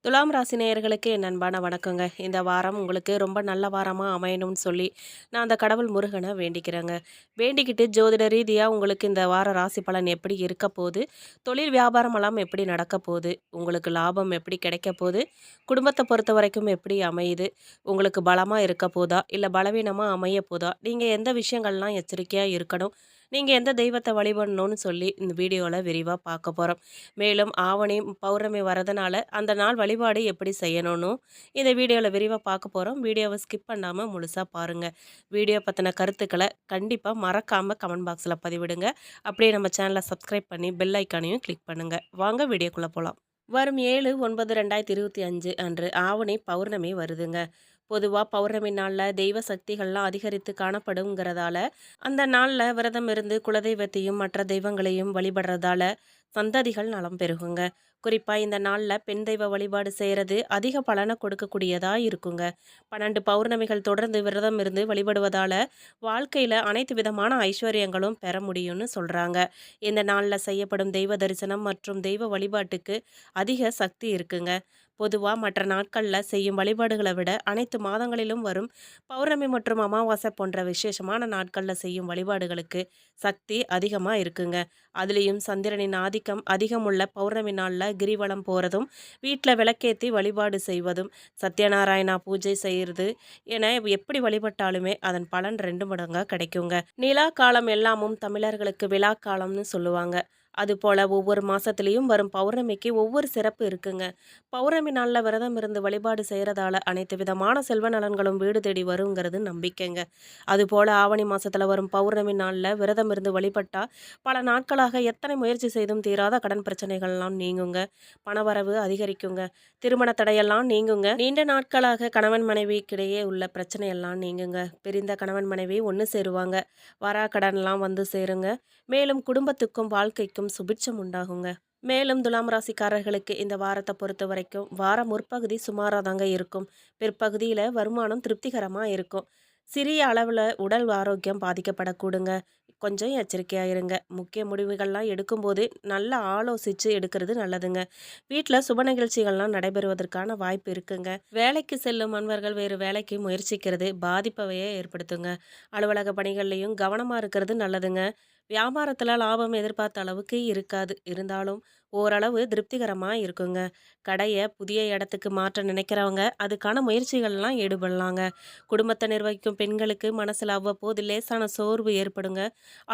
துலாம் ராசி நேயர்களுக்கு என் அன்பான வணக்கங்க. இந்த வாரம் உங்களுக்கு ரொம்ப நல்ல வாரமா அமையணும்னு சொல்லி, நான் அந்த கடவுள் முருகன வேண்டிக்கிறேங்க. வேண்டிக்கிட்டு ஜோதிட ரீதியா உங்களுக்கு இந்த வார ராசி பலன் எப்படி இருக்க போது? தொழில் வியாபாரமெல்லாம் எப்படி நடக்க போது? உங்களுக்கு லாபம் எப்படி கிடைக்க போது? குடும்பத்த பொறுத்தவரைக்கும் எப்படி அமையுது? உங்களுக்கு பலமா இருக்க போதா? இல்ல பலவீனமா அமைய போதா? நீங்க எந்த விஷயங்கள்லாம் எச்சரிக்கையா இருக்கணும்? நீங்க எந்த தெய்வத்த வழிபடணும்னு சொல்லி இந்த வீடியோல விரிவா பார்க்க போறோம். மேலும் ஆவணி பௌர்ணமி வரதுனால அந்த நாள் வழிபாடு எப்படி செய்யணும்னு இந்த வீடியோவில் விரிவாக பார்க்க போகிறோம். வீடியோவை ஸ்கிப் பண்ணாமல் முழுசாக பாருங்கள். வீடியோ பற்றின கருத்துக்களை கண்டிப்பாக மறக்காமல் கமெண்ட் பாக்ஸில் பதிவிடுங்க. அப்படியே நம்ம சேனலை சப்ஸ்கிரைப் பண்ணி பெல் ஐக்கானையும் கிளிக் பண்ணுங்கள். வாங்க வீடியோக்குள்ளே போகலாம். வரும் 7/9/2025 அன்று ஆவணி பௌர்ணமி வருதுங்க. பொதுவாக பௌர்ணமி நாளில் தெய்வ சக்திகள்லாம் அதிகரித்து காணப்படுங்கிறதால அந்த நாளில் விரதம் இருந்து குலதெய்வத்தையும் மற்ற தெய்வங்களையும் வழிபடுறதால சந்ததிகள் நலம் பெருகுங்க. குறிப்பாக இந்த நாளில் பெண் தெய்வ வழிபாடு செய்கிறது அதிக பலனை கொடுக்கக்கூடியதாக இருக்குங்க. 12 பௌர்ணமிகள் தொடர்ந்து விரதம் இருந்து வழிபடுவதால் வாழ்க்கையில் அனைத்து விதமான ஐஸ்வர்யங்களும் பெற முடியும்னு சொல்கிறாங்க. இந்த நாளில் செய்யப்படும் தெய்வ தரிசனம் மற்றும் தெய்வ வழிபாட்டுக்கு அதிக சக்தி இருக்குங்க. பொதுவாக மற்ற நாட்களில் செய்யும் வழிபாடுகளை விட அனைத்து மாதங்களிலும் வரும் பௌர்ணமி மற்றும் அமாவாசை போன்ற விசேஷமான நாட்களில் செய்யும் வழிபாடுகளுக்கு சக்தி அதிகமாக இருக்குங்க. அதுலேயும் சந்திரனின் ஆதிக்கம் அதிகமுள்ள பௌர்ணமி நாளில் கிரிவலம் போகிறதும் வீட்டில் விளக்கேற்றி வழிபாடு செய்வதும் சத்யநாராயணா பூஜை செய்கிறது என எப்படி வழிபட்டாலுமே அதன் பலன் 2 மடங்காக கிடைக்குங்க. நிலா காலம் எல்லாமும் தமிழர்களுக்கு விழா காலம்னு சொல்லுவாங்க. அதுபோல் ஒவ்வொரு மாதத்துலேயும் வரும் பௌர்ணமிக்கு ஒவ்வொரு சிறப்பு இருக்குங்க. பௌர்ணமி நாளில் விரதம் இருந்து வழிபாடு செய்கிறதால அனைத்து விதமான செல்வ நலன்களும் வீடு தேடி வருங்கிறது நம்பிக்கைங்க. அதுபோல் ஆவணி மாதத்தில் வரும் பௌர்ணமி நாளில் விரதம் இருந்து வழிபட்டால் பல நாட்களாக எத்தனை முயற்சி செய்தும் தீராத கடன் பிரச்சனைகள்லாம் நீங்குங்க. பணவரவு அதிகரிக்குங்க. திருமண தடையெல்லாம் நீங்குங்க. நீண்ட நாட்களாக கணவன் மனைவிக்கிடையே உள்ள பிரச்சனையெல்லாம் நீங்குங்க. பிரிந்த கணவன் மனைவி ஒன்று சேருவாங்க. வரா கடன்லாம் வந்து சேருங்க. மேலும் குடும்பத்துக்கும் வாழ்க்கைக்கும் சுபிட்சம் உண்டாகுங்க. மேலும் துலாம் ராசிக்காரர்களுக்கு இந்த வாரத்தை பொறுத்த வரைக்கும் வார முற்பகுதி சுமாராக தாங்க இருக்கும். பிற்பகுதியில் வருமானம் திருப்திகரமாக இருக்கும். சிறிய அளவில் உடல் ஆரோக்கியம் பாதிக்கப்படக்கூடுங்க. கொஞ்சம் எச்சரிக்கையாக இருங்க. முக்கிய முடிவுகள்லாம் எடுக்கும்போது நல்லா ஆலோசித்து எடுக்கிறது நல்லதுங்க. வீட்டில் சுப நிகழ்ச்சிகள்லாம் நடைபெறுவதற்கான வாய்ப்பு இருக்குங்க. வேலைக்கு செல்லும் அன்பர்கள் வேறு வேலைக்கு முயற்சிக்கிறது பாதிப்பவையே ஏற்படுத்துங்க. அலுவலக பணிகள்லையும் கவனமாக இருக்கிறது நல்லதுங்க. வியாபாரத்தில் லாபம் எதிர்பார்த்த அளவுக்கு இருக்காது. இருந்தாலும் ஓரளவு திருப்திகரமாக இருக்குங்க. கடையை புதிய இடத்துக்கு மாற்ற நினைக்கிறவங்க அதுக்கான முயற்சிகள்லாம் ஈடுபடலாங்க. குடும்பத்தை நிர்வகிக்கும் பெண்களுக்கு மனசில் அவ்வப்போது லேசான சோர்வு ஏற்படுங்க.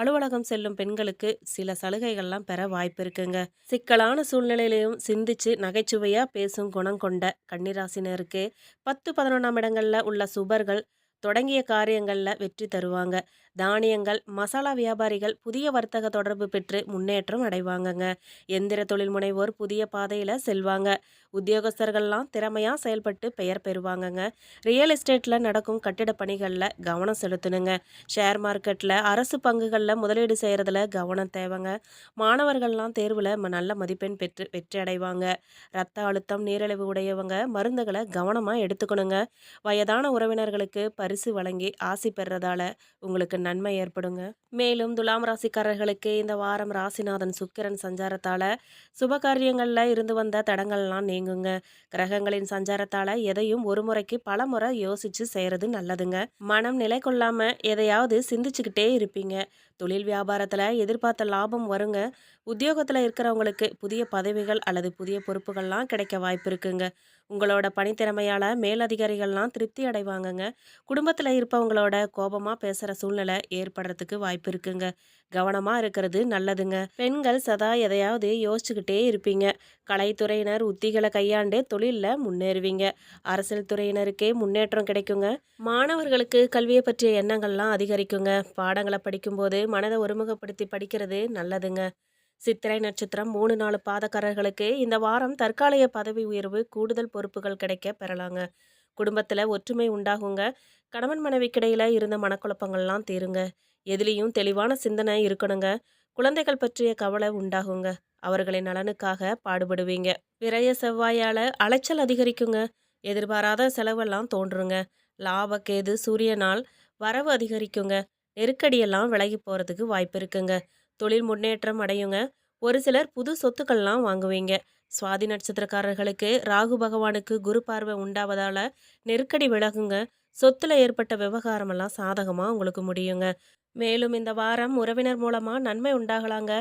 அலுவலகம் செல்லும் பெண்களுக்கு சில சலுகைகள்லாம் பெற வாய்ப்பு இருக்குங்க. சிக்கலான சூழ்நிலையிலையும் சிந்திச்சு நகைச்சுவையாக பேசும் குணம் கொண்ட கன்னிராசினருக்கு 10, 11ஆம் இடங்களில் உள்ள சுபர்கள் தொடங்கிய காரியங்களில் வெற்றி தருவாங்க. தானியங்கள் மசாலா வியாபாரிகள் புதிய வர்த்தக தொடர்பு பெற்று முன்னேற்றம் அடைவாங்கங்க. எந்திர தொழில் முனைவோர் புதிய பாதையில் செல்வாங்க. உத்தியோகஸ்தர்கள்லாம் திறமையாக செயல்பட்டு பெயர் பெறுவாங்கங்க. ரியல் எஸ்டேட்டில் நடக்கும் கட்டிட பணிகளில் கவனம் செலுத்தணுங்க. ஷேர் மார்க்கெட்டில் அரசு பங்குகளில் முதலீடு செய்கிறதுல கவனம் தேவைங்க. மாணவர்கள்லாம் தேர்வில் நல்ல மதிப்பெண் பெற்று வெற்றி அடைவாங்க. ரத்த அழுத்தம் நீரிழிவு உடையவங்க மருந்துகளை கவனமாக எடுத்துக்கணுங்க. வயதான உறவினர்களுக்கு பரிசு வழங்கி ஆசி பெறுறதால உங்களுக்கு நன்மை ஏற்படுங்க. மேலும் துலாம் ராசிக்காரர்களுக்கு இந்த வாரம் ராசிநாதன் சுக்கிரன் சஞ்சாரத்தால சுபகாரியங்கள்ல இருந்து வந்த தடங்கள்லாம் நீங்குங்க. கிரகங்களின் சஞ்சாரத்தால எதையும் ஒரு முறைக்கு பல முறை யோசிச்சு செய்யறது நல்லதுங்க. மனம் நிலை கொள்ளாம எதையாவது சிந்திச்சுக்கிட்டே இருப்பீங்க. தொழில் வியாபாரத்துல எதிர்பார்த்த லாபம் வருங்க. உத்தியோகத்துல இருக்கிறவங்களுக்கு புதிய பதவிகள் அல்லது புதிய பொறுப்புகள்லாம் கிடைக்க வாய்ப்பு இருக்குங்க. உங்களோட பணித்திறமையால மேலதிகாரிகள்லாம் திருப்தி அடைவாங்கங்க. குடும்பத்தில் இருப்பவங்களோட கோபமாக பேசுகிற சூழ்நிலை ஏற்படுறதுக்கு வாய்ப்பு இருக்குங்க. கவனமாக இருக்கிறது நல்லதுங்க. பெண்கள் சதா எதையாவது யோசிச்சுக்கிட்டே இருப்பீங்க. கலைத்துறையினர் உத்திகளை கையாண்டு தொழிலில் முன்னேறுவீங்க. அரசியல் துறையினருக்கே முன்னேற்றம் கிடைக்குங்க. மாணவர்களுக்கு கல்வியை பற்றிய எண்ணங்கள்லாம் அதிகரிக்குங்க. பாடங்களை படிக்கும்போது மனதை ஒருமுகப்படுத்தி படிக்கிறது நல்லதுங்க. சித்திரை நட்சத்திரம் 3, 4 பாதக்காரர்களுக்கு இந்த வாரம் தற்காலிக பதவி உயர்வு கூடுதல் பொறுப்புகள் கிடைக்க பெறலாங்க. குடும்பத்தில் ஒற்றுமை உண்டாகுங்க. கணவன் மனைவிக்கிடையில இருந்த மனக்குழப்பங்கள்லாம் தீருங்க. எதுலேயும் தெளிவான சிந்தனை இருக்கணுங்க. குழந்தைகள் பற்றிய கவலை உண்டாகுங்க. அவர்களின் நலனுக்காக பாடுபடுவீங்க. விரய செவ்வாயால அலைச்சல் அதிகரிக்குங்க. எதிர்பாராத செலவெல்லாம் தோன்றுங்க. லாபக்கேது சூரியனால் வரவு அதிகரிக்குங்க. நெருக்கடியெல்லாம் விலகி போகிறதுக்கு வாய்ப்பு இருக்குங்க. தொழில் முன்னேற்றம் அடையுங்க. ஒரு சிலர் புது சொத்துக்கள்லாம் வாங்குவீங்க. சுவாதி நட்சத்திரக்காரர்களுக்கு ராகு பகவானுக்கு குரு பார்வை உண்டாவதால நெருக்கடி விலகுங்க. சொத்துல ஏற்பட்ட விவகாரமெல்லாம் சாதகமா உங்களுக்கு முடியுங்க. மேலும் இந்த வாரம் உறவினர் மூலமா நன்மை உண்டாகலாங்க.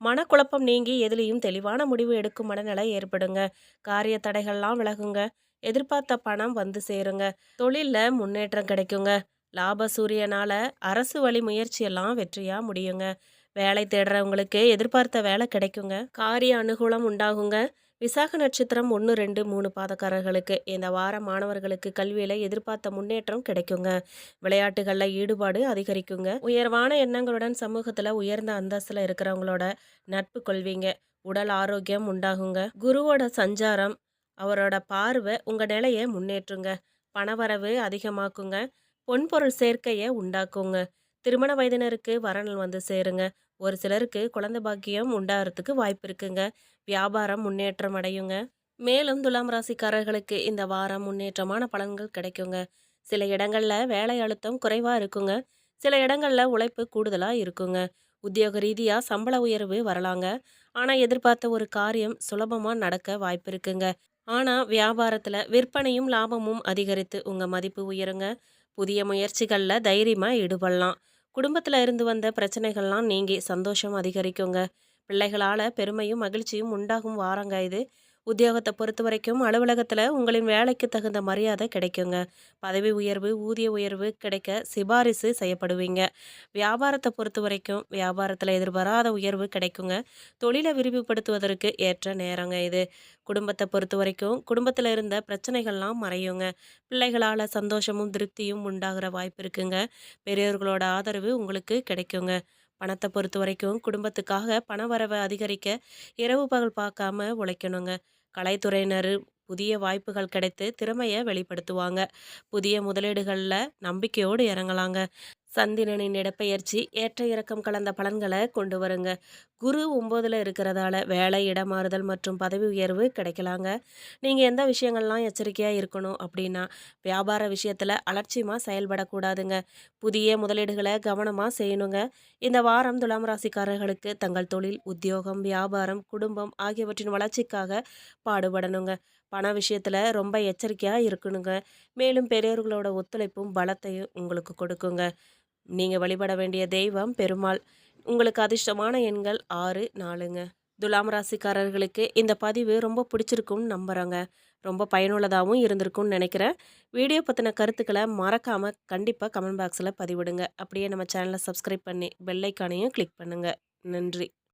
மனக்குழப்பம் நீங்கி எதிலையும் தெளிவான முடிவு எடுக்கும் மனநிலை ஏற்படுங்க. காரிய தடைகள்லாம் விலகுங்க. எதிர்பார்த்த பணம் வந்து சேருங்க. தொழில்ல முன்னேற்றம் கிடைக்குங்க. லாப சூரியனால அரசு வழி முயற்சியெல்லாம் வெற்றியா முடியுங்க. வேலை தேடுறவங்களுக்கு எதிர்பார்த்த வேலை கிடைக்குங்க. காரிய அனுகூலம் உண்டாகுங்க. விசாக நட்சத்திரம் 1, 2, 3 பாதக்காரர்களுக்கு இந்த வாரம் மாணவர்களுக்கு கல்வியில எதிர்பார்த்த முன்னேற்றம் கிடைக்குங்க. விளையாட்டுகள்ல ஈடுபாடு அதிகரிக்குங்க. உயர்வான எண்ணங்களுடன் சமூகத்துல உயர்ந்த அந்தஸ்துல இருக்கிறவங்களோட நட்பு கொள்வீங்க. உடல் ஆரோக்கியம் உண்டாகுங்க. குருவோட சஞ்சாரம், அவரோட பார்வை உங்க நிலையை முன்னேற்றுங்க. பணவரவு அதிகமாக்குங்க. பொன்பொருள் சேர்க்கையை உண்டாக்குங்க. திருமண வயதினருக்கு வரன் வந்து சேருங்க. ஒரு சிலருக்கு குழந்தை பாக்கியம் உண்டாகிறதுக்கு வாய்ப்பு இருக்குங்க. வியாபாரம் முன்னேற்றம் அடையுங்க. மேலும் துலாம் ராசிக்காரர்களுக்கு இந்த வாரம் முன்னேற்றமான பலன்கள் கிடைக்குங்க. சில இடங்கள்ல வேலை அழுத்தம் குறைவா இருக்குங்க. சில இடங்கள்ல உழைப்பு கூடுதலா இருக்குங்க. உத்தியோக ரீதியா சம்பள உயர்வு வரலாங்க. ஆனா எதிர்பார்த்த ஒரு காரியம் சுலபமா நடக்க வாய்ப்பு இருக்குங்க. ஆனா வியாபாரத்துல விற்பனையும் லாபமும் அதிகரித்து உங்க மதிப்பு உயருங்க. புதிய முயற்சிகள்ல தைரியமா ஈடுபடலாம். குடும்பத்துல இருந்து வந்த பிரச்சனைகள்லாம் நீங்கி சந்தோஷம் அதிகரிக்குங்க. பிள்ளைகளால பெருமையும் மகிழ்ச்சியும் உண்டாகும் வாரங்க இது. உத்தியோகத்தை பொறுத்த வரைக்கும் அலுவலகத்துல உங்களின் வேலைக்கு தகுந்த மரியாதை கிடைக்குங்க. பதவி உயர்வு, ஊதிய உயர்வு கிடைக்க சிபாரிசு செய்யப்படுவீங்க. வியாபாரத்தை பொறுத்த வரைக்கும் வியாபாரத்துல எதிர்பாராத உயர்வு கிடைக்குங்க. தொழிலை விரிவுபடுத்துவதற்கு ஏற்ற நேரங்க இது. குடும்பத்தை பொறுத்த வரைக்கும் குடும்பத்துல இருந்த பிரச்சனைகள்லாம் மறையுங்க. பிள்ளைகளால சந்தோஷமும் திருப்தியும் உண்டாகிற வாய்ப்பு இருக்குங்க. பெரியோர்களோட ஆதரவு உங்களுக்கு கிடைக்குங்க. பணத்தை பொறுத்த வரைக்கும் குடும்பத்துக்காக பணவரவை அதிகரிக்க இரவு பகல் பார்க்காம உழைக்கணுங்க. கலைத்துறையினர் புதிய வாய்ப்புகள் கிடைத்து திறமையை வெளிப்படுத்துவாங்க. புதிய முதலீடுகள்ல நம்பிக்கையோடு இறங்கலாங்க. சந்திரனின் இடப்பெயர்ச்சி ஏற்ற இறக்கம் கலந்த பலன்களை கொண்டு வருங்க. குரு 9ல் இருக்கிறதால வேலை இடமாறுதல் மற்றும் பதவி உயர்வு கிடைக்கலாங்க. நீங்கள் எந்த விஷயங்கள்லாம் எச்சரிக்கையாக இருக்கணும் அப்படின்னா, வியாபார விஷயத்தில் அலட்சியமாக செயல்படக்கூடாதுங்க. புதிய முதலீடுகளை கவனமாக செய்யணுங்க. இந்த வாரம் துலாம் ராசிக்காரர்களுக்கு தங்கள் தொழில், உத்தியோகம், வியாபாரம், குடும்பம் ஆகியவற்றின் வளர்ச்சிக்காக பாடுபடணுங்க. பண விஷயத்தில் ரொம்ப எச்சரிக்கையாக இருக்கணுங்க. மேலும் பெரியோர்களோட ஒத்துழைப்பும் பலத்தையும் உங்களுக்கு கொடுக்குங்க. நீங்க வழிபட வேண்டிய தெய்வம் பெருமாள். உங்களுக்கு அதிர்ஷ்டமான எண்கள் 6, 4ங்க. துலாம் ராசிக்காரர்களுக்கு இந்த பதிவு ரொம்ப பிடிச்சிருக்கும்னு நம்புறேங்க. ரொம்ப பயனுள்ளதாகவும் இருந்திருக்கும்னு நினைக்கிறேன். வீடியோ பற்றின கருத்துக்களை மறக்காம கண்டிப்பாக கமெண்ட் பாக்ஸில் பதிவிடுங்க. அப்படியே நம்ம சேனலை சப்ஸ்கிரைப் பண்ணி பெல் ஐக்கானையும் கிளிக் பண்ணுங்க. நன்றி.